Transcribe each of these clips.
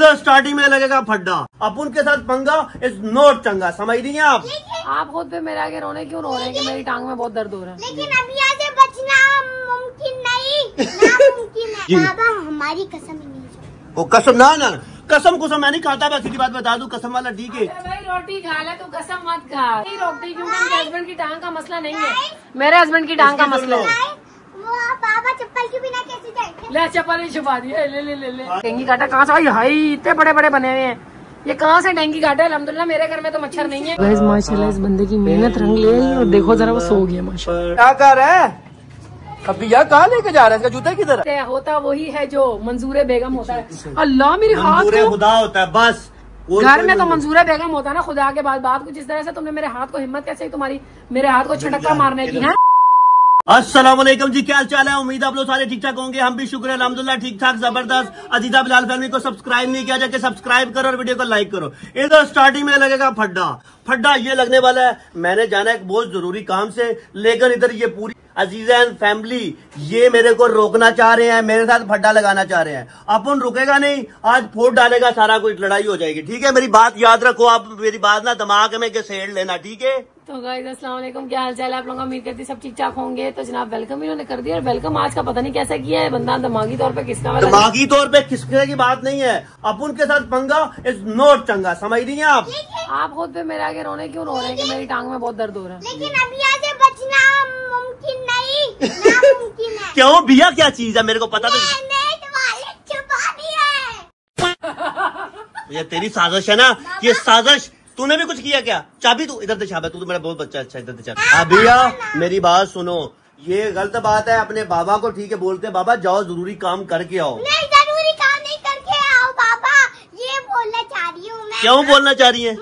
इधर स्टार्टिंग में लगेगा फड्डा, अपुन के साथ पंगा इज नोट चंगा, समझ रही हैं आप खुद पे मेरे आगे रोने क्यों रो रहे हैं कि मेरी टांग में बहुत दर्द हो रहा है। लेकिन अभी आगे बचना मुमकिन नहीं, नामुमकिन है। बाबा हमारी कसम ही नहीं। वो कसम ना ना कसम कुसम मैं नहीं खाता, मैं सीधी बात बता दूं, कसम वाला ठीक है। भाई रोटी खा ले तो कसम मत खा, नहीं रोटी क्योंकि मेरे हस्बैंड की टांग का मसला नहीं है, मेरे हस्बैंड की टांग का मसला है। बाबा चप्पल के बिना कैसे जाएंगे? ले चप्पल ही छुपा दिया, ले डेंगी काटा कहाँ से? हाई इतने बड़े बड़े बने हुए हैं, ये कहाँ से डेंगी काटा? अल्हम्दुलिल्लाह मेरे घर में तो मच्छर नहीं है। माशाल्लाह इस बंदे की मेहनत रंग ले आई और देखो जरा वो सो गया माशाल्लाह। क्या कर रहा है अभी यार, कहाँ लेके जा रहा है? इसका जूता किधर है? होता वही है जो मंजूर बेगम होता है। अल्लाह मेरे हाथ को खुदा होता है बस, घर में तो मंजूर बेगम होता है ना खुदा के बाद। बात कुछ इस तरह से, तुमने मेरे हाथ को हिम्मत कैसे तुम्हारी मेरे हाथ को छटक्का मारने की है? अस्सलाम वालेकुम जी, क्या हाल चाल है? उम्मीद आप लोग सारे ठीक ठाक होंगे, हम भी शुक्र है अल्हम्दुलिल्लाह ठीक ठाक जबरदस्त। अजीजा बिलाल फैमिली को सब्सक्राइब नहीं किया, जाके सब्सक्राइब करो और वीडियो को लाइक करो। इधर स्टार्टिंग में लगेगा फड्डा ये लगने वाला है। मैंने जाना एक बहुत जरूरी काम से, लेकिन इधर ये पूरी अजीजा एंड फैमिली ये मेरे को रोकना चाह रहे हैं, मेरे साथ फड्डा लगाना चाह रहे हैं। अपन रुकेगा नहीं, आज फोड़ डालेगा सारा कुछ, लड़ाई हो जाएगी। ठीक है, मेरी बात याद रखो, आप मेरी बात ना दिमाग में सेड़ लेना, ठीक है? तो गाइस अस्सलाम वालेकुम, क्या हाल चाल है आप लोगों का? उम्मीद करती सब ठीक ठाक होंगे। तो जनाब वेलकम इन्होंने कर दिया, और वेलकम आज का पता नहीं कैसा किया है बंदा, दिमागी तौर पे किसका वाला? दिमागी तौर पे किसके की बात नहीं है, अपुन के साथ पंगा इज नोट चंगा, समझ रही हैं आप खुद पे मेरे आगे रोने क्यों रो रहे हैं कि मेरी टांग में बहुत दर्द हो रहा है। लेकिन अभी आगे बचना मुमकिन नहीं, नामुमकिन है। क्यों भैया, क्या चीज है? मेरे को पता तो छुपा दिया है। ये तेरी साजिश है ना, ये साजिश। तूने भी कुछ किया क्या? चाबी तू इधर से छापा, तू तो मेरा बहुत बच्चा अच्छा, इधर से छापा। भैया मेरी बात सुनो, ये गलत बात है। अपने बाबा को ठीक है बोलते, बाबा जाओ जरूरी काम करके आओ। नहीं जरूरी काम नहीं करके आओ बाबा, ये बोलना चाह रही हूँ मैं। क्यों बोलना चाह रही है?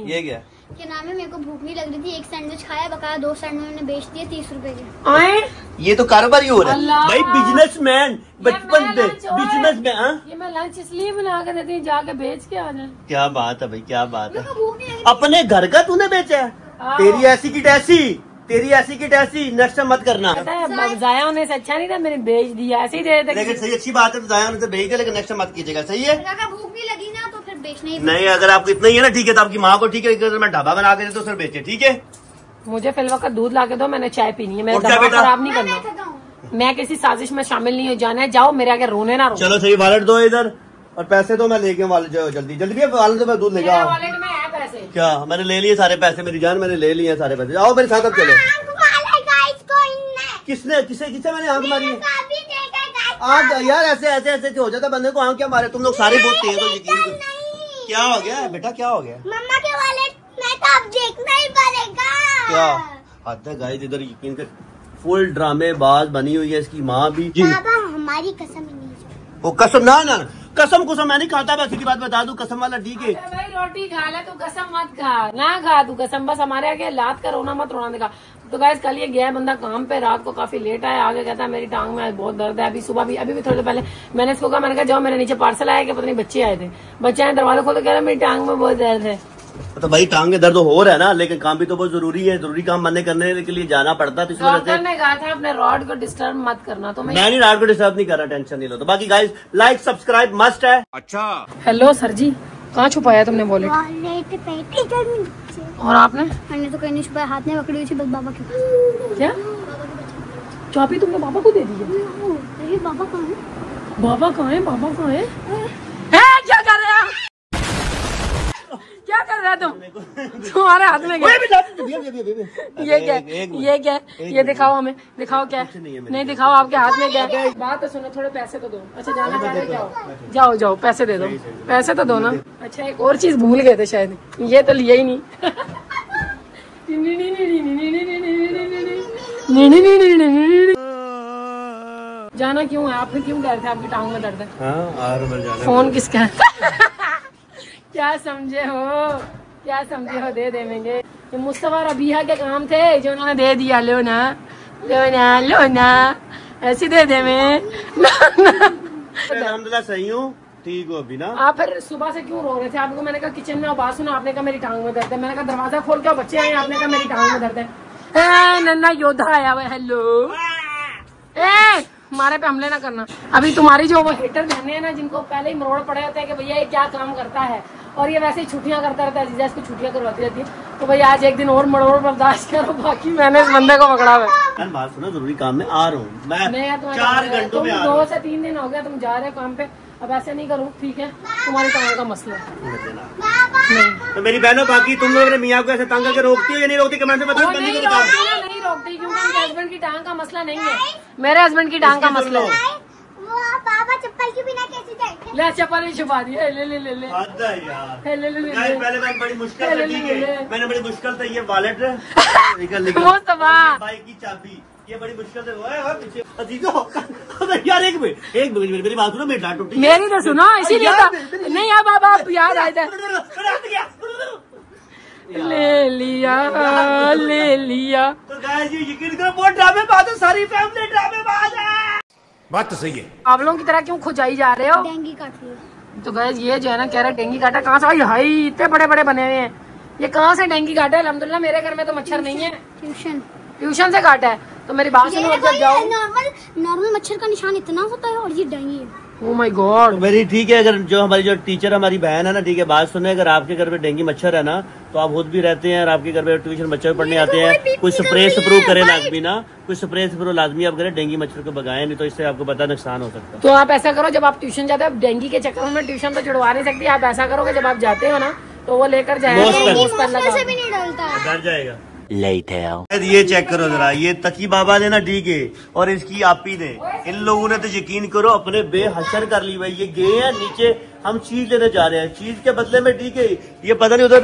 ये क्या नाम है? मेरे को भूख नहीं लग रही थी, एक सैंडविच खाया, बकाया 2 सैंडविच मैंने बेच दिए 30 रुपए के। ये तो कारोबार ही हो रहा है भाई, बिजनेसमैन बचपन से बिजनेसमैन। ये मैं लंच इसलिए बना के देती हूँ, जाके बेच के आ जाए। क्या बात है भाई, क्या बात है? अपने घर का तूने बेचा है? तेरी ऐसी की टैसी, नेक्स्ट मत करना। जाया होने से अच्छा नहीं था, मैंने बेच दिया, ऐसे ही दे देते। लेकिन सही अच्छी बात है, तो जाया होने से बेच दिया, लेकिन नेक्स्ट मत कीजिएगा, सही है? भूख नहीं लगी ना तो फिर बेचना ही नहीं, अगर आपको इतना ही है ना, ठीक है, तो आपकी माँ को ठीक है, मैं ढाबा बना के तो फिर बेचे, ठीक है? मुझे फिल वक्त दूध ला के दो, मैंने चाय पीनी है, मेरा दिमाग खराब नहीं करना, मैं किसी साजिश में शामिल नहीं हो जाना है। जाओ मेरे आगे रोने ना रो। चलो सही, वॉलेट दो इधर, और पैसे तो मैं लेके जल्दी भी वाले तो मैं दूध लेके आओ। वॉलेट में है पैसे? क्या मैंने ले लिए सारे पैसे, मेरी जान, मैंने ले लिए सारे पैसे। आओ मेरे साथ, अब चलो। किसने किसे मैंने आंख मारी है? आंख यार, ऐसे हो जाता बंदे को, आंख क्या मारे? तुम लोग सारे बहुत तेज हो, यकीन। क्या हो गया बेटा, क्या हो गया? मम्मा के वॉलेट में तो अब देखना ही पड़ेगा। क्या आता है गाइस, इधर यकीन कर, फुल ड्रामेबाज बनी हुई है इसकी माँ भी। बाबा हमारी कसम ही नहीं। वो कसम ना ना कसम कुसम मैं नहीं खाता, मैं सीधी बात बता दूं, कसम वाला ठीक है। भाई रोटी खा ले तो कसम मत खा, ना खा तू कसम, बस हमारे आगे लात का रोना मत रोना दिखा। तो गाइस कल ये गया बंदा काम पे, रात को काफी लेट आया, आगे कहता है मेरी टांग में बहुत दर्द है। अभी सुबह भी, अभी भी थोड़ी देर पहले मैंने इसको कहा, मैंने कहा जाओ, मेरे नीचे पार्सल आया कि पता नहीं बच्चे आए थे, बच्चे आए, दरवाजा खोल, कह रहे मेरी टांग में बहुत दर्द है। तो भाई टांग में दर्द हो रहा है ना, लेकिन काम भी तो बहुत जरूरी है, जरूरी काम बनने करने के लिए जाना पड़ता है। डॉक्टर ने कहा था अपने रॉड को डिस्टर्ब मत करना, तो मैं नहीं रॉड को डिस्टर्ब नहीं कर रहा, टेंशन नहीं लो। तो बाकी गाइस लाइक सब्सक्राइब मस्ट है। अच्छा हेलो सर जी, कहाँ छुपाया तुमने वॉलेट? और आपने? मैंने तो कहीं नहीं छुपाया, हाथ में पकड़ी हुई थी बस बाबा के पास। क्या चाबी तुमने बाबा को दे दी है? बाबा कहाँ है? बाबा कहाँ है? बाबा कहाँ है? क्या कर रहे हो? क्या कर रहा है तुम? तुम्हारे हाथ में क्या? ये क्या? ये दिखाओ हमें, दिखाओ क्या? नहीं दिखाओ, आपके हाथ में क्या है? बात तो सुनो, थोड़े पैसे तो दो। अच्छा जाना चाहते जाओ, जाओ पैसे दे दो, पैसे तो दो ना। अच्छा एक और चीज भूल गए थे शायद, ये तो लिया ही नहीं। जाना क्यों है? आप क्यों कह रहे थे आपकी टांग में दर्द है? फोन किसका है? क्या समझे हो? दे देंगे। ये मुस्तफा रबीहा के काम थे जो उन्होंने दे दिया, लो ना ऐसे दे दे मैं। अल्हम्दुलिल्लाह सही हूँ, ठीक हो अभी ना? आप फिर सुबह से क्यों रो रहे थे? आपको मैंने कहा किचन में बात सुनो, आपने कहा मेरी टांग में दर्द है। मैंने कहा दरवाजा खोल के बच्चे आए, आपने कहा मेरी टांग में दर्द है। नन्ना योद्धा आया हुआ है। हेलो हमारे पे हमले ना करना। अभी तुम्हारी जो वो हेटर बहने हैं ना, जिनको पहले ही मरोड़ पड़े होते हैं कि भैया ये क्या काम करता है और ये वैसे ही छुट्टियां करता रहता है, अजीजा इसको छुट्टियां करवाती रहती है, तो भैया आज एक दिन और मरोड़ बर्दाश्त करो, बाकी मैंने इस बंदे को पकड़ा हुआ है। बात सुनो, जरूरी काम में आ रहा हूँ मैं 4 घंटों में 2 से 3 दिन हो गया तुम जा रहे हो काम पे, अब ऐसे नहीं करूँ, ठीक है, तुम्हारी टांग का मसला है। नहीं तो मेरी बहनों, बाकी तुम लोग अपने मियाँ को ऐसे तंग करके रोकती हो या नहीं रोकती, कमेंट में बताओ। नहीं रोकती क्योंकि मेरे हस्बैंड की टांग का मसला नहीं है, मेरे हस्बैंड की टांग का मसला है। पापा चप्पल के बिना कैसे जाएंगे? ले चप्पल ही छुपा दी है, ले ले ले ले यार ले ले ले पहले मैंने बड़ी मुश्किल से, ठीक है, मैंने बड़ी मुश्किल से ये वॉलेट निकल बाइक की चाबी, ये बड़ी मुश्किल से पीछे यार। एक मिनट मेरी बात सुनो, मेरी डांट टूटी, मेरी तो सुनो, इसीलिए नहीं अब आप याद आया ले लिया। तो गाइस ये यकीन करो बहुत ड्रामेबाज है, सारी फैमिली ड्रामेबाज है। बात तो सही है। आप लोगों की तरह क्यों खुजाई जा रहे हो? डेंगू काट लिया। तो गाइस ये जो है ना कह रहे डेंगू काटा, कहाँ से भाई? हाई इतने बड़े बड़े बने हुए हैं, ये कहाँ से डेंगू काटा है? अल्हम्दुलिल्लाह मेरे घर में तो मच्छर नहीं है, ट्यूशन से काटा है। तो मेरी बात सुनो, जब जाओ नॉर्मल मच्छर का निशान इतना होता है और ये डेंगू है। Oh my God. मेरी ठीक है, अगर जो हमारी टीचर हमारी बहन है ना, ठीक है, बात सुने, अगर आपके घर में डेंगू मच्छर है ना, तो आप खुद भी रहते हैं और आपके घर में ट्यूशन बच्चे पढ़ने आते हैं, कुछ स्प्रे स्प्रू करे लाजमी ना, कुछ स्प्रे स्प्रू लाजमी आप करें, डेंगू मच्छर को भगाएं, नहीं तो इससे आपको पता नुकसान हो सकता है। तो आप ऐसा करो, जब आप ट्यूशन जाते हो, डेंगू के चक्कर में ट्यूशन तो छुड़वा नहीं सकती, आप ऐसा करोगे जब आप जाते हो ना तो वो लेकर जाएगा, डर जाएगा। ये चेक करो जरा, ये तकी बाबा ने ना, ठीक है, और इसकी आपी ने, इन लोगों ने तो यकीन करो अपने बेहशर कर ली भाई। ये गए हैं नीचे, हम चीज लेने जा रहे हैं, चीज के बदले में, ठीक है, ये पता नहीं उधर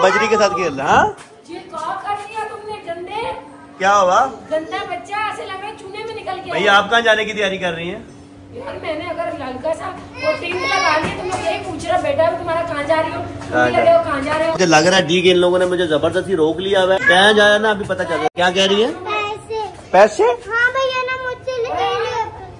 बजरी के साथ खेल रहा। क्या हुआ? गंदा बच्चा, ऐसे लग रहा है चूने में निकल गया। भैया आप कहाँ जाने की तैयारी कर रही हैं? यार मैंने अगर हल्का सा वो टेंट लगा लिया, तुम लोग यही पूछ रहे बेटा तुम्हारा कहाँ जा रही हो, कहाँ जा रहे हो? मुझे लग रहा है ठीक है, इन लोगों ने मुझे जबरदस्ती रोक लिया हुआ है, कहाँ जा रहा है ना, अभी पता चल रहा है। क्या कह रही है? पैसे? हाँ भैया ना, मुझसे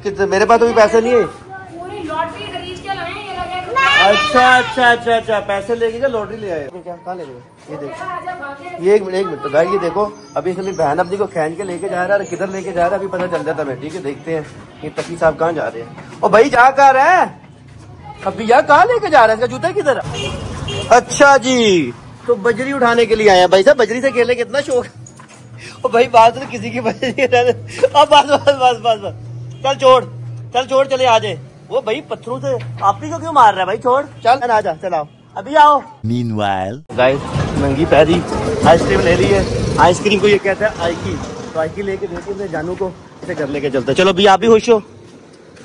कितने? मेरे पास तो भी पैसे नहीं है। पूरी लॉटरी खरीद के लाए, ये लगे। अच्छा, पैसे लेके लॉटरी ले आए। क्या कहाँ ले गए? ये देखो, ये एक मिनट तो गाइस, ये देखो, अभी इसने बहन अपनी को खींच के लेके जा रहा है, किधर लेके जा रहा है अभी पता चल जाता है, ठीक है, देखते हैं ये तकी साहब कहाँ जा रहे हैं। और भाई जा कहाँ रहे हैं अभी, यार कहाँ लेके जा रहा है, इसका जूता किधर? अच्छा जी, तो बजरी उठाने के लिए आए हैं भाई साहब, बजरी से खेलने कितना शौक है। और भाई बात तो किसी की बजरी, बस चल छोड़ चले आ जाए। वो भाई पत्थरों से आप ही को क्यों मार रहा है भाई, छोड़ चल, आ जा, चलाओ अभी आओ। Meanwhile गाइस नंगी पैरी आइसक्रीम ले ली है, आइसक्रीम को ये कहता है आइकी, तो आइकी लेके देते हैं जानू को, इसे घर लेके चलते हैं। चलो अभी आप भी खुश हो,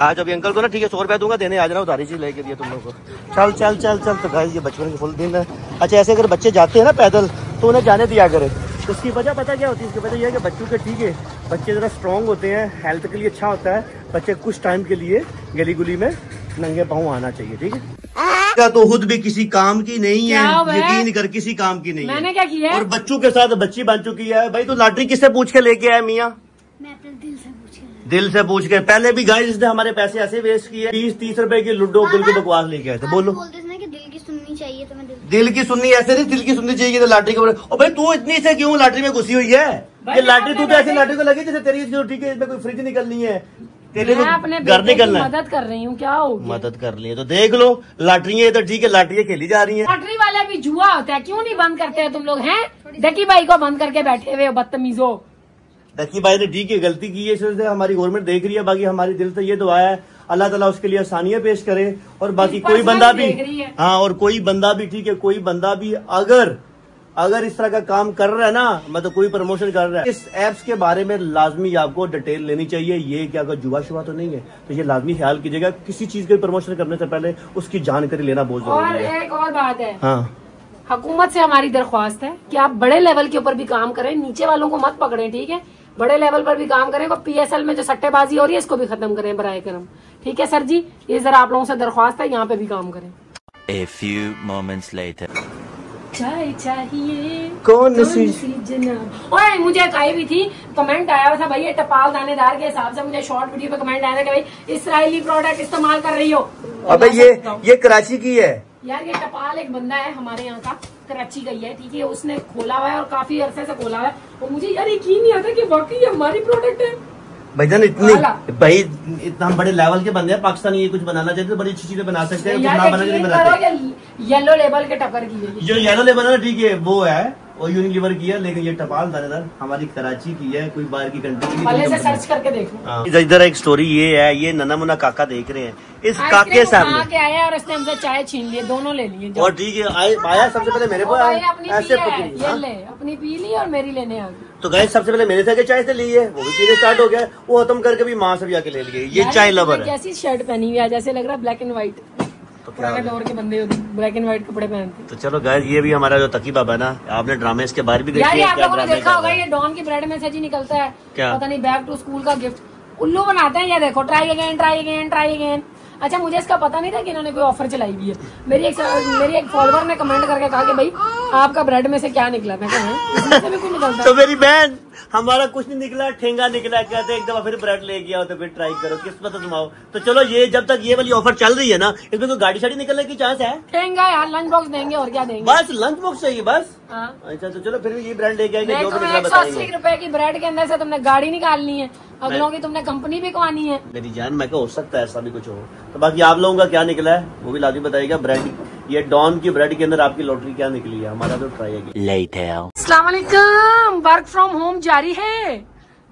आज अभी अंकल को ना, ठीक है, 100 रुपया दूंगा, देने आ जाना, उधारी चीज लेके दिया तुम लोग को। चल। तो गाइस ये बचपन के फुल दिन है। अच्छा ऐसे अगर बच्चे जाते हैं ना पैदल तो उन्हें जाने दिया करे, तो उसकी वजह पता क्या होती है? इसकी वजह यह है कि बच्चों के, ठीक है, बच्चे जरा स्ट्रॉन्ग होते हैं, हेल्थ के लिए अच्छा होता है, बच्चे कुछ टाइम के लिए गली गुली में नंगे पाँव आना चाहिए, ठीक है। तो खुद भी किसी काम की नहीं है, यकीन कर, किसी काम की नहीं है। मैंने क्या किया? और बच्चों के साथ बच्ची बन चुकी है भाई। तो लॉटरी किससे पूछ के लेके आया मियाँ? मैं अपने दिल से पूछ के। दिल से पूछ के। पहले भी गाइस इसने हमारे पैसे ऐसे वेस्ट किए, 20-30 रुपए की लूडो बिल्कुल बकवास लेके आए थे। बोलो, बोलते थे ना कि दिल की सुननी चाहिए, तो मैं दिल की सुननी, ऐसे नहीं, दिल की सुननी चाहिए तो लॉटरी को। और भाई तू इतनी से क्यों लॉटरी में घुसी हुई है? ये लॉटरी तू तो ऐसी लॉटरी को लगी जैसे तेरी, ठीक है, इसमें कोई फ्रिज निकलनी है, तेरे अपने घर निकलना है। मदद कर रही हूँ, क्या हो मदद कर ली है तो देख लो, लॉटरी है इधर, ठीक है, लॉटरी खेली जा रही है। लॉटरी वाला भी जुआ होता है, क्यों नहीं बंद करते हैं तुम लोग? हैं डकी भाई को बंद करके बैठे हुए हो, बदतमीजो। डकी भाई ने ठीक है गलती की है, इसलिए हमारी गवर्नमेंट देख रही है। बाकी हमारी दिल से ये दुआ है अल्लाह ताला उसके लिए आसानियां पेश करे। और बाकी कोई बंदा भी, हाँ, और कोई बंदा भी, ठीक है, कोई बंदा भी अगर इस तरह का काम कर रहा है ना, मतलब कोई प्रमोशन कर रहा है, इस एप्स के बारे में लाजमी आपको डिटेल लेनी चाहिए। ये क्या अगर जुआ शुआ तो नहीं है, तो ये लाजमी ख्याल कीजिएगा, किसी चीज के प्रमोशन करने से पहले उसकी जानकारी लेना बहुत जरूरी है। एक और बात है, हाँ, हुकूमत से हमारी दरख्वास्त है कि आप बड़े लेवल के ऊपर भी काम करें, नीचे वालों को मत पकड़ें, ठीक है, बड़े लेवल पर भी काम करें। PSL में जो सट्टेबाजी हो रही है इसको भी खत्म करें बराए करम, ठीक है सर जी, ये जरा आप लोगों से दरख्वास्त है, यहाँ पे भी काम करें। A few moments later. चाय चाहिए कौन सी जनाब? ओए मुझे आई भी थी, कमेंट आया हुआ था भाई, ये टपाल दानेदार के हिसाब से मुझे शॉर्ट वीडियो पे कमेंट आया था कि भाई इसराइली प्रोडक्ट इस्तेमाल कर रही हो। अबे ये कराची की है यार, ये टपाल एक बंदा है हमारे यहाँ का, कराची का ही है, ठीक है, उसने खोला हुआ है और काफी अरसे से खोला हुआ है, और मुझे यार यकीन नहीं आता कि वाकई ये हमारी प्रोडक्ट है। भाईजान भाई इतना हम बड़े लेवल के बंदे हैं, पाकिस्तान ये कुछ बनाना चाहते तो बड़ी अच्छी चीजें बना सकते हैं, ना बना के नहीं बनाते। येलो लेबल के टक्कर की है जो येलो लेबल है ठीक है वो है, और यूनिलीवर की है, लेकिन ये टपाल दानेदार हमारी कराची की है, कोई बाहर की कंट्री की। पहले से सर्च करके देखो। इधर एक स्टोरी ये है, ये नन्ना मुन्ना काका देख रहे हैं, इस काके सामने के आया और उसने हमसे चाय छीन लिए, दोनों ले लिए। और ठीक है आया सबसे पहले मेरे को ऐसे अपनी पी ली और मेरी लेने आ गई। तो गाइस सबसे पहले मेरे से चाय से ली है, वो भी पीने स्टार्ट हो गया, वो खत्म करके भी माँ से भी आके ले लिए। ये चाय लवर है। कैसी शर्ट पहनी हुई है, जैसे लग रहा है ब्लैक एंड व्हाइट, पुराने दौर के बंदे ब्लैक एंड व्हाइट कपड़े पहनते। तो चलो गाइस ये भी हमारा जो तकी बाबा है ना, आपने ड्रामे इसके बारे भी देखा है, आप लोगों ने देखा होगा, ये डॉन की ब्रेड में से जी निकलता है, पता नहीं बैक टू स्कूल का गिफ्ट उल्लू बनाते हैं। ये देखो, try again try again try again. अच्छा, मुझे इसका पता नहीं था कि इन्होंने कोई ऑफर चलाई हुई है। मेरी एक फॉलोअर ने कमेंट करके कहा कि भाई आपका ब्रेड में से क्या निकला, मैं कहा इसमें भी कुछ निकलता। तो मेरी बहन हमारा कुछ नहीं निकला, ठेंगा निकला, कहते एक दफा फिर ब्रेड ले गया हो तो फिर ट्राई करो, किस्मत आजमाओ। तो चलो ये जब तक ये वाली ऑफर चल रही है ना, इसमें कोई गाड़ी शाड़ी निकलने की चांस है? ठेंगा यार, लंच बॉक्स देंगे और क्या देंगे, बस लंच बॉक्स चाहिए बस। अच्छा तो चलो फिर भी ये ब्रांड लेके आएंगे, जो भी निकला बताएंगे। 180 रुपए की ब्रेड के अंदर से तुमने गाड़ी निकालनी है, अगलों की तुमने कंपनी भी कमानी है। मेरी जान मैं हो सकता है ऐसा भी कुछ हो, तो बाकी आप लोगों का क्या निकला है वो भी लाजमी बताइएगा। ब्रेड, ये डॉन की ब्रेड के अंदर आपकी लॉटरी क्या निकली है, हमारा तो ट्राई है। अस्सलाम वालेकुम, वर्क फ्रॉम होम जारी है।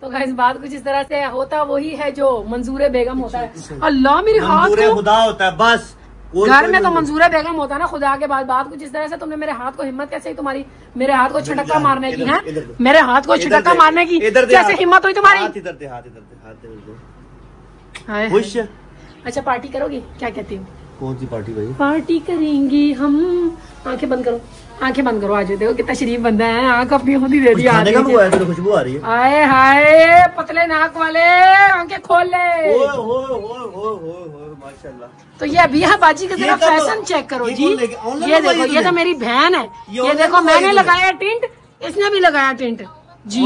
तो गाइस बात कुछ इस तरह से होता वही है जो मंजूर बेगम होता है। अल्लाह मेरे हाथ को खुदा होता है बस, घर में तो मंजूर बेगम होता है ना खुदा के बाद। बात कुछ इस तरह से, तुमने मेरे हाथ को हिम्मत कैसे तुम्हारी मेरे हाथ को छिटक्का मारने की है, मेरे हाथ को छिटक्का मारने की कैसे हिम्मत हुई तुम्हारी? खुश? अच्छा पार्टी करोगी, क्या कहती हूँ? कौन सी पार्टी भाई? पार्टी करेंगे हम। आंखें बंद करो, आंखें बंद करो। आज देखो कितना शरीफ बंदा है, आंख अपनी खुद ही दे दी। खुशबू आ रही है। आए हाय पतले नाक वाले, आंखें खोल ले। माशाल्लाह। तो ये अभी बाजी का जरा फैशन चेक करो जी। ये देखो, ये तो मेरी बहन है। ये देखो मैंने लगाया टिंट, इसने भी लगाया टिंट जी।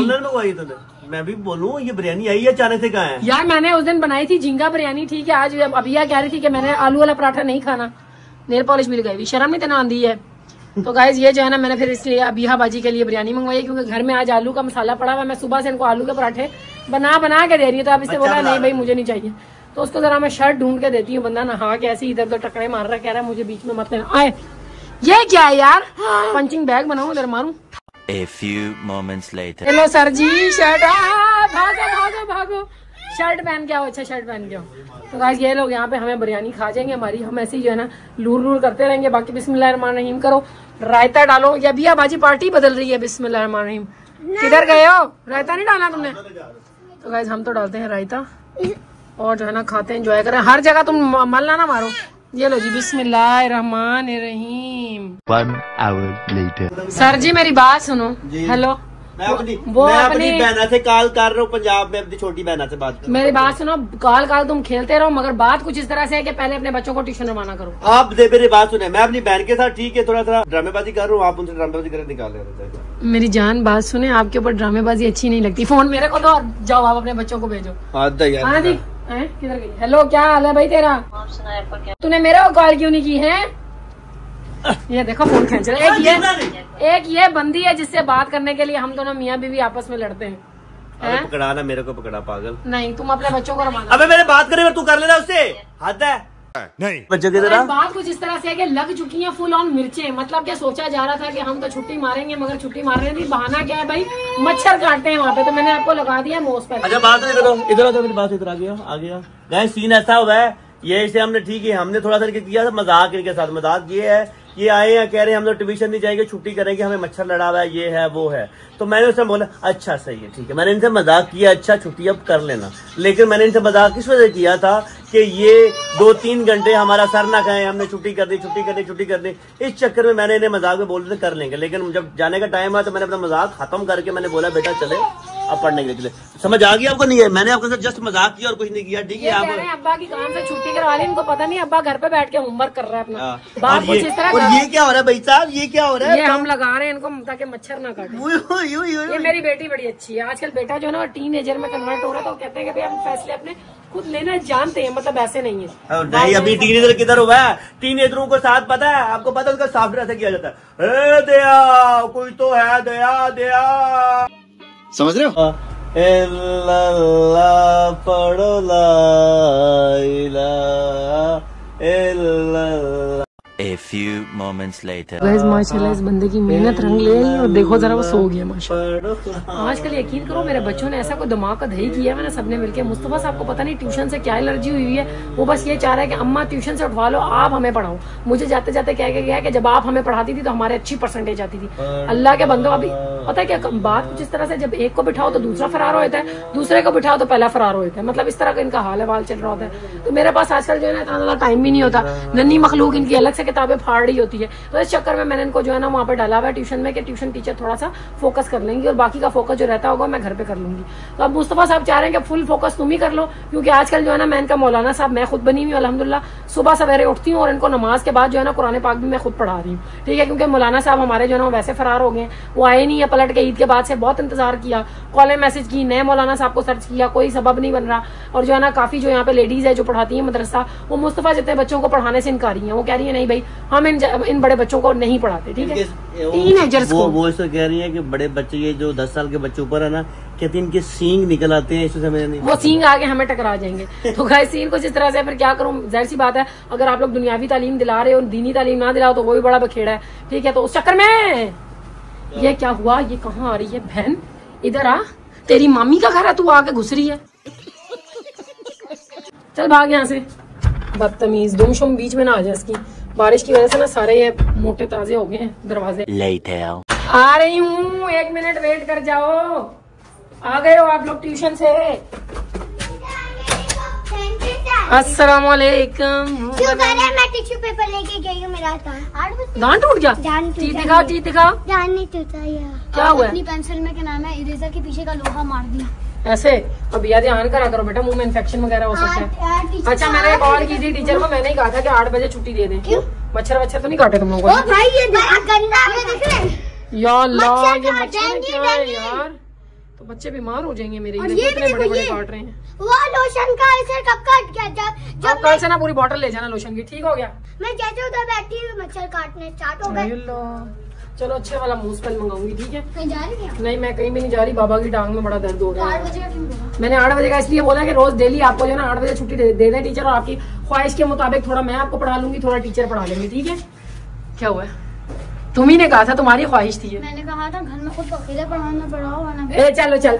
मैं भी बोलूं ये बिरयानी आई है अचानक से, कहाँ है यार? मैंने उस दिन बनाई थी झींगा बिरयानी, ठीक है। आज अभिया कह रही थी कि मैंने आलू वाला पराठा नहीं खाना, नेल पॉलिश भी लगाई हुई, शर्म नहीं तना आंधी है। तो गाइज ये जो है ना, मैंने फिर इसलिए अबिया बाजी के लिए बिरयानी मंगवाई, क्योंकि घर में आज आलू का मसाला पड़ा हुआ। मैं सुबह से इनको आलू के पराठे बना के दे रही हूँ, तो अब इससे बोला नहीं भाई मुझे नहीं चाहिए। तो उसको जरा मैं शर्ट ढूंढ के देती हूँ, बंदा नहा के ऐसे इधर उधर टकरे मार रहा, कह रहा है मुझे बीच में मत लेना। आए ये क्या है यार, पंचिंग बैग बनाऊं इधर मारूं। A few moments later. Hello sir ji, shirt भागो भागो भागो, शर्ट पहन के आओ। अच्छा शर्ट पहन के आओ। तो गाइस ये लोग यहाँ पे हमें बिरयानी खा जाएंगे हमारी, हम ऐसे ही जो है ना लूर लूर करते रहेंगे। बाकी बिस्मिल्लाहिर्रहमानिर्रहीम करो, रायता डालो। ये अबिया बाजी पार्टी बदल रही है। बिस्मिल्लाहिर्रहमानिर्रहीम, किधर गए हो? रायता नहीं डाला तुमने? तो गाइस हम तो डालते हैं रायता और जो है ना खाते हैं, एंजॉय करें। हर जगह तुम मल्ला ना मारो। ये लो जी, बिस्मिल्लाहिर्रहमानिर्रहीम। 1 hour later. सर जी मेरी बात सुनो। हेलो, मैं अपनी बहना से कॉल कर रहा हूँ, पंजाब में अपनी छोटी बहना से बात कर। मेरी बात सुनो, कॉल तुम खेलते रहो, मगर बात कुछ इस तरह से है कि पहले अपने बच्चों को ट्यूशन रवाना करो। आप मेरी बात सुने, मैं अपनी बहन के साथ ठीक है थोड़ा ड्रामेबाजी कर रहा हूँ, आप उनसे ड्रामेबाजी कर निकाल रहे। मेरी जान बात सुने, आपके ऊपर ड्रामेबाजी अच्छी नहीं लगती। फोन मेरे को दो और जाओ आप अपने बच्चों को भेजो। हाँ जी, किधर गई? हेलो क्या हाल है भाई तेरा? तूने मेरे को कॉल क्यों नहीं की है? ये देखो फोन खींच रहा है। एक ये बंदी है जिससे बात करने के लिए हम दोनों मियाँ बीवी आपस में लड़ते हैं। पकड़ा ना, मेरे को पकड़ा पागल। नहीं तुम अपने बच्चों को रवाना। अबे मेरे बात करे तू कर लेना उससे, हद है नहीं। बच्चों की तरह बात कुछ इस तरह से है कि लग चुकी है फुल ऑन मिर्चें। मतलब क्या सोचा जा रहा था कि हम तो छुट्टी मारेंगे, मगर छुट्टी मारने नहीं, बहाना क्या है भाई, मच्छर काटते हैं वहाँ पे। तो मैंने आपको लगा दिया मोस पर। अच्छा बात इधर मेरी बात इधर आ गया गाइस, सीन ऐसा हुआ है ये, इसे हमने ठीक है, हमने थोड़ा सा किया था मजाक इनके साथ। मजाक ये है, ये आए हैं कह रहे हैं हम लोग ट्यूशन नहीं जाएंगे, छुट्टी करेंगे, हमें मच्छर लड़ा हुआ है, ये है वो है। तो मैंने उससे बोला अच्छा सही है ठीक है, मैंने इनसे मजाक किया, अच्छा छुट्टी अब कर लेना। लेकिन मैंने इनसे मजाक किस वजह किया था कि ये 2-3 घंटे हमारा सर ना खाए, हमने छुट्टी कर दी। इस चक्कर में मैंने इन्हें मजाक में बोल रहे थे कर लेंगे, लेकिन जब जाने का टाइम आया तो मैंने अपना मजाक खत्म करके मैंने बोला बेटा चले अब पढ़ने के लिए। समझ आ गया आपको? नहीं है, मैंने आपके साथ जस्ट मजाक किया और कुछ नहीं किया, ठीक है। आप अब्बा की काम से छुट्टी करवा ली, इनको पता नहीं अब्बा घर पे बैठ के होमवर्क कर रहा है अपना। बात कुछ इस तरह। और ये क्या हो रहा है भाई साहब, ये क्या हो रहा है? ये हम लगा रहे हैं इनको ताकि मच्छर ना काटे। ये मेरी बेटी बड़ी अच्छी है। आजकल बेटा जो है ना टीनेजर में कन्वर्ट हो रहा है, तो कहते हैं कि भाई हम फैसले अपने खुद लेना जानते हैं, मतलब ऐसे नहीं है। नहीं अभी टीनेजर किधर हुआ है? टीनेजरों को साथ पता है, आपको पता है उसका सॉफ्टवेयर ऐसे किया जाता है, दया कोई तो है, दया समझ रहे हो? इल्लल्लाह पढ़ो ला इलाहा इल्लल्लाह। A few moments later. Guys माशाल्लाह इस बंदे की मेहनत रंग ले आई और देखो जरा वो सो गया माशाल्लाह। आजकल यकीन करो मेरे बच्चों ने ऐसा कोई दिमाग का दही किया है, मैंने सबने मिलके। मुस्तफा साहब को पता नहीं ट्यूशन से क्या एलर्जी हुई है, वो बस ये चाह रहा है कि अम्मा ट्यूशन से उठवा लो, आप हमें पढ़ाओ। मुझे जाते जाते कह के गया कि जब आप हमें पढ़ाती थी तो हमारे अच्छी परसेंटेज आती थी। अल्लाह के बंदो, अभी पता है क्या बात कुछ इस तरह से, जब एक को बिठाओ तो दूसरा फरार होता है, दूसरे को बिठाओ तो पहला फरार होता है। मतलब इस तरह का इनका हाल है, वाल चल रहा होता है। तो मेरे पास आजकल जो है ना इतना ज्यादा टाइम भी नहीं होता। नन्ही मखलूक इनकी अलग से किताबें फाड़ रही होती है, तो इस चक्कर में मैंने इनको जो है ना वहाँ पे डाला हुआ है ट्यूशन में कि ट्यूशन टीचर थोड़ा सा फोकस कर लेंगी और बाकी का फोकस जो रहता होगा मैं घर पे कर लूंगी। तो अब मुस्तफा साहब चाह रहे हैं कि फुल फोकस तुम ही कर लो, क्योंकि आजकल जो है ना मैं इनका मौलाना साहब मैं खुद बनी हुई हूँ अल्हम्दुलिल्लाह। सुबह सवेरे उठती हूँ और इनको नमाज के बाद जो है ना कुरान पाक भी मैं खुद पढ़ा रही हूँ, ठीक है। क्योंकि मौलाना साहब हमारे जो है ना वैसे फरार हो गए, वो आए नहीं है। पलट के ईद के बाद से बहुत इंतजार किया, कॉल मैसेज की, नए मौलाना साहब को सर्च किया, कोई सबब नहीं बन रहा। और जो है ना काफी जो यहाँ पे लेडीज है जो पढ़ाती है मदरसा, वो मुस्तफा जितने बच्चों को पढ़ाने से इनकारी है। वो कह रही है नहीं भाई हम इन बड़े बच्चों को नहीं पढ़ाते, ठीक है। टीनेजर्स को वो इसको कह रही है कि बड़े बच्चे ये जो 10 साल के बच्चे ऊपर है ना, कहती इनके सींग निकल आते हैं, इससे समझ नहीं, वो सींग आगे हमें टकरा जाएंगे। तो गाइस सीन कुछ इस तरह से, फिर क्या करूं, जाहिर सी बात है अगर आप लोग दुनियावी तालीम दिला रहे हो दीनी तालीम ना दिलाओ तो वो भी बड़ा बखेड़ा है, ठीक है। तो उस चक्कर में ये क्या हुआ, ये कहाँ आ रही है बहन, इधर आ, तेरी मामी का घर है, तू आके घुस रही है, चल भाग यहाँ से, बदतमीज। दुमशुम बीच में ना आ जाए, इसकी बारिश की वजह से ना सारे ये मोटे ताजे हो गए हैं दरवाजे। Later. आ रही हूँ, 1 मिनट वेट कर जाओ। आ गए हो आप लोग ट्यूशन से? अस्सलामुअलैकुम। मैं टिश्यू पेपर लेके गई हूँ, मेरा दांत टूट गया? चीज दिखाओ, चीज दिखाओ। दांत नहीं टूटा यार, क्या हुआ? अपनी पेंसिल में क्या नाम है इरेजर के पीछे का लोहा मार दिया ऐसे। अब यार ध्यान करा करो बेटा, मुंह में इन्फेक्शन वगैरह हो सकता है। अच्छा मैंने कॉल की थी टीचर को, मैंने ही कहा था कि 8 बजे छुट्टी दे दें। क्यों? मच्छर वच्छर तो नहीं काटे तुम लोगों को? भाई ये गंदा है, या अल्लाह, ये मच्छर क्या है यार, तो बच्चे बीमार हो जाएंगे मेरे। ये इतने बड़े बड़े काट रहे हैं। वो लोशन का असर कब कट गया? जब कल से ना पूरी बोतल ले जाना लोशन की, ठीक हो गया? मैं जैसे उधर बैठी हूँ मच्छर काटने स्टार्ट हो गए। चलो अच्छे वाला मूव स्पेल मंगाऊंगी, ठीक है। कहीं जा रही है? नहीं मैं कहीं भी नहीं जा रही, बाबा की टांग में बड़ा दर्द हो रहा है। 8 बजे का क्यों बोला? मैंने 8 बजे का इसलिए बोला कि रोज डेली आपको जो है ना 8 बजे छुट्टी दे दें टीचर, और आपकी ख्वाहिश के मुताबिक थोड़ा मैं आपको पढ़ा लूंगी, थोड़ा टीचर पढ़ा लेंगे, ठीक है। क्या हुआ? तुम ही ने कहा था, तुम्हारी ख्वाहिश थी। मैंने कहा था घर में खुद अकेले पढ़ाना पड़ा। चलो चल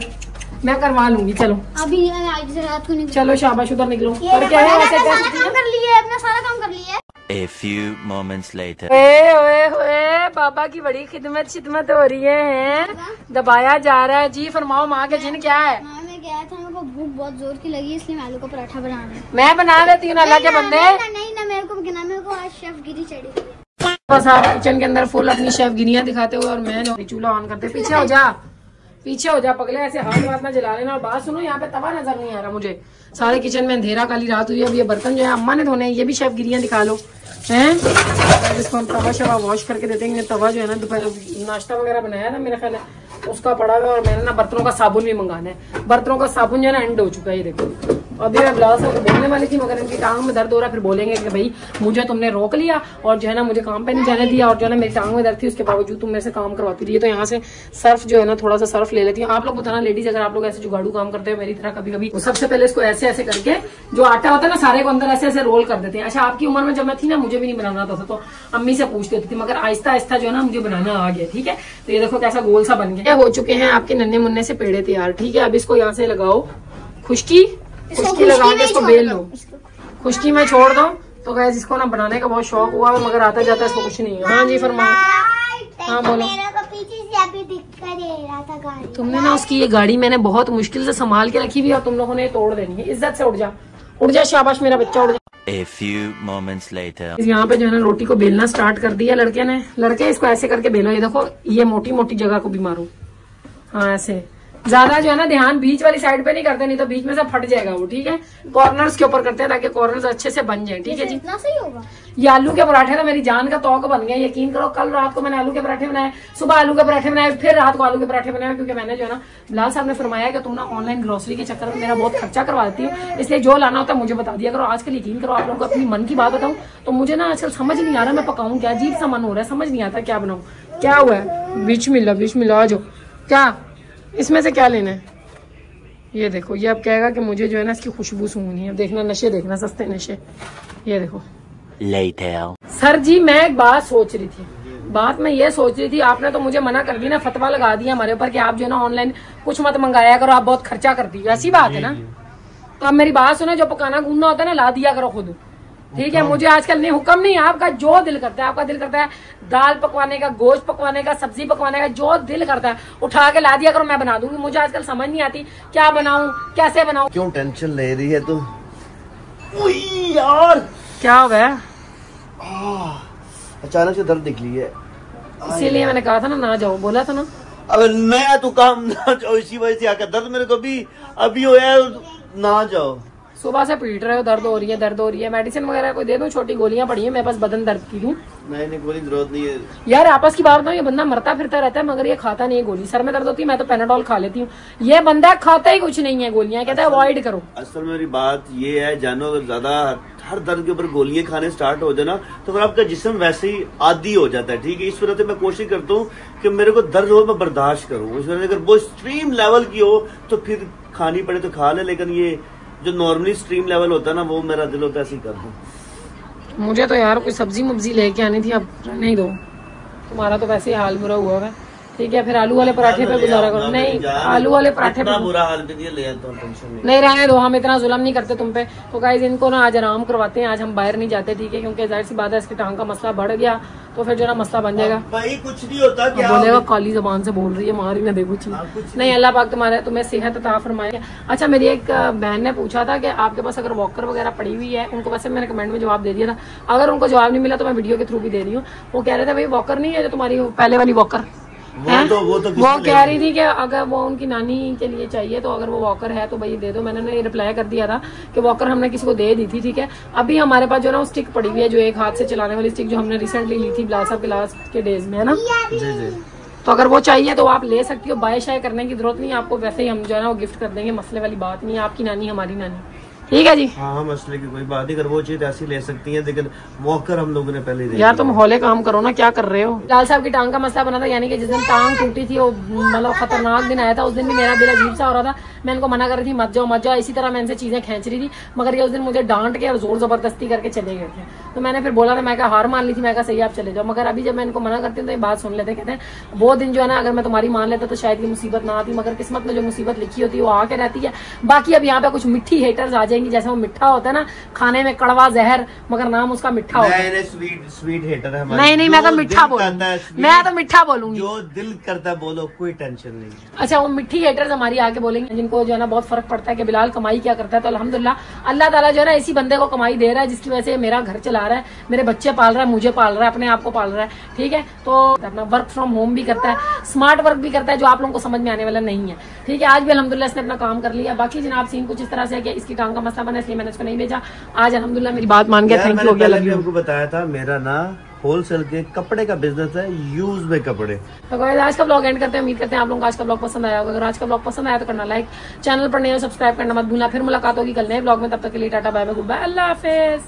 मैं करवा लूंगी, चलो अभी आज से रात को नहीं। चलो शाबाश, उधर निकलो। और क्या है, ऐसे सारा काम कर लिए, अपना सारा काम कर लिया। A few moments later. ओए बाबा की बड़ी खिदमत हो रही है, दबाया जा रहा है जी। फरमाओ माँ के जिन क्या है? मैं गया था, मेरे को भूख बहुत जोर की लगी, इसलिए मैं आलू का पराठा बना रहा हूँ। मैं बना देती हूँ अल्लाह के बंदे। नहीं ना मेरे को आज शेफ गिरी चढ़ी। बस आप किचन के अंदर फुल अपनी शेफ गिरियां दिखाते हुए और मैं जो चूल्हा ऑन करते। पीछे हो जा, पीछे हो जा पगले, ऐसे हाथ ना जला लेना। और बात सुनो, यहाँ पे तवा नजर नहीं आ रहा मुझे, सारे किचन में अंधेरा, काली रात हुई है। अब ये बर्तन जो है अम्मा ने धोने, ये भी शेफ गिरियां दिखा लो हैं। इसको हम तवा शवा वॉश करके देते हैं। तवा जो है ना दोपहर नाश्ता वगैरह बनाया था मेरा ख्याल है उसका पड़ा हुआ, और मैंने ना बर्तनों का साबुन भी मंगाना है। बर्तनों का साबुन जो है ना एंड हो चुका है, ये देखो। अभी मैं बिलाल साहब को बोलने वाली थी मगर इनकी टांग में दर्द हो रहा है, फिर बोलेंगे कि भाई मुझे तुमने रोक लिया और जो है ना मुझे काम पे नहीं जाने दिया, और जो है ना मेरी टांग में दर्द थी उसके बावजूद तुम मेरे से काम करवाती रही है। तो यहाँ से सर्फ जो है ना थोड़ा सा सर्फ ले लेती हूँ। आप लोग बताना लेडीज, अगर आप लोग ऐसे जुगाड़ू काम करते हो मेरी तरह कभी कभी, तो सबसे पहले इसको ऐसे ऐसे करके जो आटा होता है ना सारे को अंदर ऐसे ऐसे रोल कर देते हैं। अच्छा आपकी उम्र में जब मैं थी ना मुझे भी नहीं बनाना आता था, तो अम्मी से पूछती होती थी, मगर आहिस्ता आहिस्ता जो है ना मुझे बनाना आ गया, ठीक है। तो ये देखो कैसा गोल सा बन गया। हो चुके हैं आपके नन्हे मुन्ने से पेड़े तैयार, ठीक है। अब इसको यहाँ से लगाओ, खुश्की लगा के इसको बेल लो, खुश्की में छोड़ दो। तो गैस इसको ना बनाने का बहुत शौक हुआ मगर आता जाता इसको कुछ नहीं है। हाँ जी फरमाओ। हाँ बोलो। तुमने ना उसकी ये गाड़ी मैंने बहुत मुश्किल से संभाल के रखी हुई और तुम लोगों ने तोड़ देनी है। इज्जत से उठ जा, शाबाश मेरा बच्चा, उठ जा। A few moments later. यहाँ पे जो है ना रोटी को बेलना स्टार्ट कर दिया लड़के ने। लड़के इसको ऐसे करके बेलो, ये देखो ये मोटी मोटी जगह को भी मारो। हाँ ऐसे, ज्यादा जो है ना ध्यान बीच वाली साइड पे नहीं करते, नहीं तो बीच में से फट जाएगा वो, ठीक है। कॉर्नर्स के ऊपर करते हैं ताकि कॉर्नर्स अच्छे से बन जाए, ठीक है जी। इतना सही होगा। ये आलू के पराठे ना मेरी जान का तौक बन गया, यकीन करो। कल रात को मैंने आलू के पराठे बनाए, सुबह आलू के पराठे बनाए, फिर रात को आलू के पराठे बनाए, क्योंकि मैंने जो है ना बिलाल साहब ने फरमाया कि तुम ना ऑनलाइन ग्रोसरी के चक्कर में मेरा बहुत खर्चा करवा देती हूँ, इसलिए जो लाना होता है मुझे बता दिया करो। आजकल यकीन करो आप लोगों को अपनी मन की बात बताऊँ तो मुझे ना आजकल समझ नहीं आ रहा मैं पकाऊं क्या, अजीब सा मन हो रहा है, समझ नहीं आता क्या बनाऊं। क्या हुआ है? बिस्मिल्लाह बिस्मिल्लाह, आ जाओ। क्या इसमें से क्या लेना है? ये देखो, ये अब कहेगा कि मुझे जो है ना इसकी खुशबू सूंघनी है। देखना नशे, देखना सस्ते नशे। ये देखो Later. सर जी, मैं एक बात सोच रही थी। बात मैं ये सोच रही थी, आपने तो मुझे मना कर दी ना, फतवा लगा दिया हमारे ऊपर कि आप जो है ना ऑनलाइन कुछ मत मंगाया करो, आप बहुत खर्चा करती हो। ऐसी बात है ना? तो अब मेरी बात सुनो, जो पकाना गूंदना होता है ना, ला दिया करो खुद। ठीक है, मुझे आजकल नहीं, हुक्म नहीं, आपका जो दिल करता है। आपका दिल करता है दाल पकवाने का, गोश्त पकवाने का, सब्जी पकवाने का, जो दिल करता है उठा के ला दिया करो, मैं बना दूंगी। मुझे आजकल समझ नहीं आती क्या बनाऊं, कैसे बनाऊं। क्यों टेंशन ले रही है तू? यार क्या हो गया? अचानक से दर्द निकली है, इसीलिए मैंने कहा था ना जाओ, बोला था ना। अब नया तू काम ना जाओ, इसी वजह से आकर दर्द मेरे को अभी होया है, ना जाओ। सुबह से पीट रहे हो, दर्द हो रही है, दर्द हो रही है। मेडिसिन वगैरह कोई दे दूं? छोटी गोलियां पड़ी है मेरे पास बदन दर्द की। दूं? नहीं, गोली जरूरत नहीं है यार। आपस की बात बताऊं, ये बंदा मरता फिरता रहता है मगर ये खाता नहीं है गोली। सर में दर्द होती है, मैं तो पेनाडोल खा लेती हूँ। ये बंदा खाता ही कुछ नहीं है गोलियां, कहता है अवॉइड करो। असल में मेरी बात ये है, जानो अगर ज्यादा हर दर्द के ऊपर गोलियां खाने स्टार्ट हो जाए ना, तो फिर आपका जिस्म वैसे ही आदी हो जाता है। ठीक है, इस वजह से मैं कोशिश करता हूँ कि मेरे को दर्द हो मैं बर्दाश्त करूँ। इस वजह से अगर वो एक्सट्रीम लेवल की हो तो फिर खानी पड़े तो खा ले, लेकिन ये जो नॉर्मली स्ट्रीम लेवल होता है ना, वो मेरा दिल होता है ऐसे ही कर दूं। मुझे तो यार कोई सब्जी मुब्जी लेके आनी थी, अब रहने ही दो। तुम्हारा तो वैसे ही हाल बुरा हुआ है। ठीक है, फिर आलू वाले पराठे पे गुजारा करो। नहीं, आलू वाले पराठे पे बुरा हाल भी नहीं, ले आता हूं, टेंशन नहीं रहने दो, हम इतना जुल्म नहीं करते तुम पे। तो गाइस इनको ना आज आराम करवाते हैं, आज हम बाहर नहीं जाते। ठीक है, क्योंकि जाहिर सी बात है इसकी टांग का मसला बढ़ गया तो फिर जो ना मसला बन जाएगा। भाई कुछ नहीं होता, क्या बोलेगा काली जबान से बोल रही है, मारी ना देखो चीज। नहीं, अल्लाह पाक तुम्हें सेहत अता फरमाए। अच्छा, मेरी एक बहन ने पूछा था कि आपके पास अगर वॉकर वगैरह पड़ी हुई है, उनको वैसे मैंने कमेंट में जवाब दे दिया था। अगर उनको जवाब नहीं मिला तो मैं वीडियो के थ्रू भी दे रही हूँ। वो कह रहे थे भाई वॉकर नहीं है जो तुम्हारी पहले वाली वॉकर, वो कह रही थी कि अगर वो उनकी नानी के लिए चाहिए तो अगर वो वॉकर है तो भाई दे दो। मैंने रिप्लाई कर दिया था कि वॉकर हमने किसी को दे दी थी। ठीक है, अभी हमारे पास जो ना वो स्टिक पड़ी हुई है, जो एक हाथ से चलाने वाली स्टिक, जो हमने रिसेंटली ली थी बिलाल साहब के लास्ट के डेज में, है ना। जी। तो अगर वो चाहिए तो आप ले सकती हो, बाय शाय करने की जरूरत नहीं, आपको वैसे ही हम जो है ना वो गिफ्ट कर देंगे। मसले वाली बात नहीं है, आपकी नानी हमारी नानी। ठीक है जी। हाँ, मसले की कोई बात नहीं, अगर वो चीज ऐसी ले सकती है, लेकिन वॉकर हम लोगों ने पहले दे यार तुम हौले काम करो ना, क्या कर रहे हो। लाल साहब की टांग का मसला बना था, यानी कि जिस दिन टांग टूटी थी वो मतलब खतरनाक दिन आया था। उस दिन भी मेरा दिल अजीब सा हो रहा था। मैं इनको मना कर रही थी मत जाओ। इसी तरह मैं इनसे चीजें खींच रही थी, मगर ये उस दिन मुझे डांट के और जोर जबरदस्ती करके चले गए थे। तो मैंने फिर बोला था, मैं हार मान ली थी, मैं कहा सही आप चले जाओ। मगर अभी जब मैं इनको मना करती हूँ तो ये बात सुन लेते, कहते हैं वो दिन जो है ना अगर मैं तुम्हारी मान लेता तो शायद ये मुसीबत ना आती, मगर किस्मत में जो मुसीबत लिखी होती है वो आके रहती है। बाकी अब यहाँ पे कुछ मिट्ठी हेटर्स आ जाएंगी, जैसे वो मिठा होता है ना खाने में, कड़वा जहर, मगर नाम उसका मिठा होता है। स्वीट हेटर है। नहीं, मैं तो मिठा बोलूंगी, मैं तो मिठा बोलूंगी, जो दिल करता है बोलो, कोई टेंशन नहीं। अच्छा, वो मिट्ठी हेटर्स हमारी आके बोलेंगे, जिनको जो है ना बहुत फर्क पड़ता है कि बिलाल कमाई क्या करता है। तो अल्हम्दुलिल्लाह अल्लाह ताला जो है ना इसी बंदे को कमाई दे रहा है, जिसकी वजह से मेरा घर चला रहा है, मेरे बच्चे पाल रहा है, मुझे पाल रहा है, अपने आप को पाल रहा है। ठीक है, तो अपना वर्क फ्रॉम होम भी करता है, स्मार्ट वर्क भी करता है, जो आप लोगों को समझ में आने वाला नहीं है। ठीक है, आज भी अल्हम्दुलिल्लाह इसने अपना काम कर लिया। बाकी जनाब सीन कुछ इस तरह से है कि इसकी टांग का मसला बना, इसलिए मैंने इसको नहीं भेजा। आज अल्हम्दुलिल्लाह मेरी बात मान गया, थैंक यू हो गया। आपको बताया था मेरा ना होलसेल के कपड़े का बिजनेस है, यूज में कपड़े। तो आज का ब्लॉग एंड करते हैं। उम्मीद करते हैं आप लोगों को आज का ब्लॉग पसंद आया होगा। अगर आज का ब्लॉग पसंद आया तो करना लाइक, चैनल पर नए हो सब्सक्राइब करना मत भूलना। फिर मुलाकात होगी कल नए ब्लॉग में, तब तक के लिए tata bye bye, goodbye, अल्लाह हाफिज।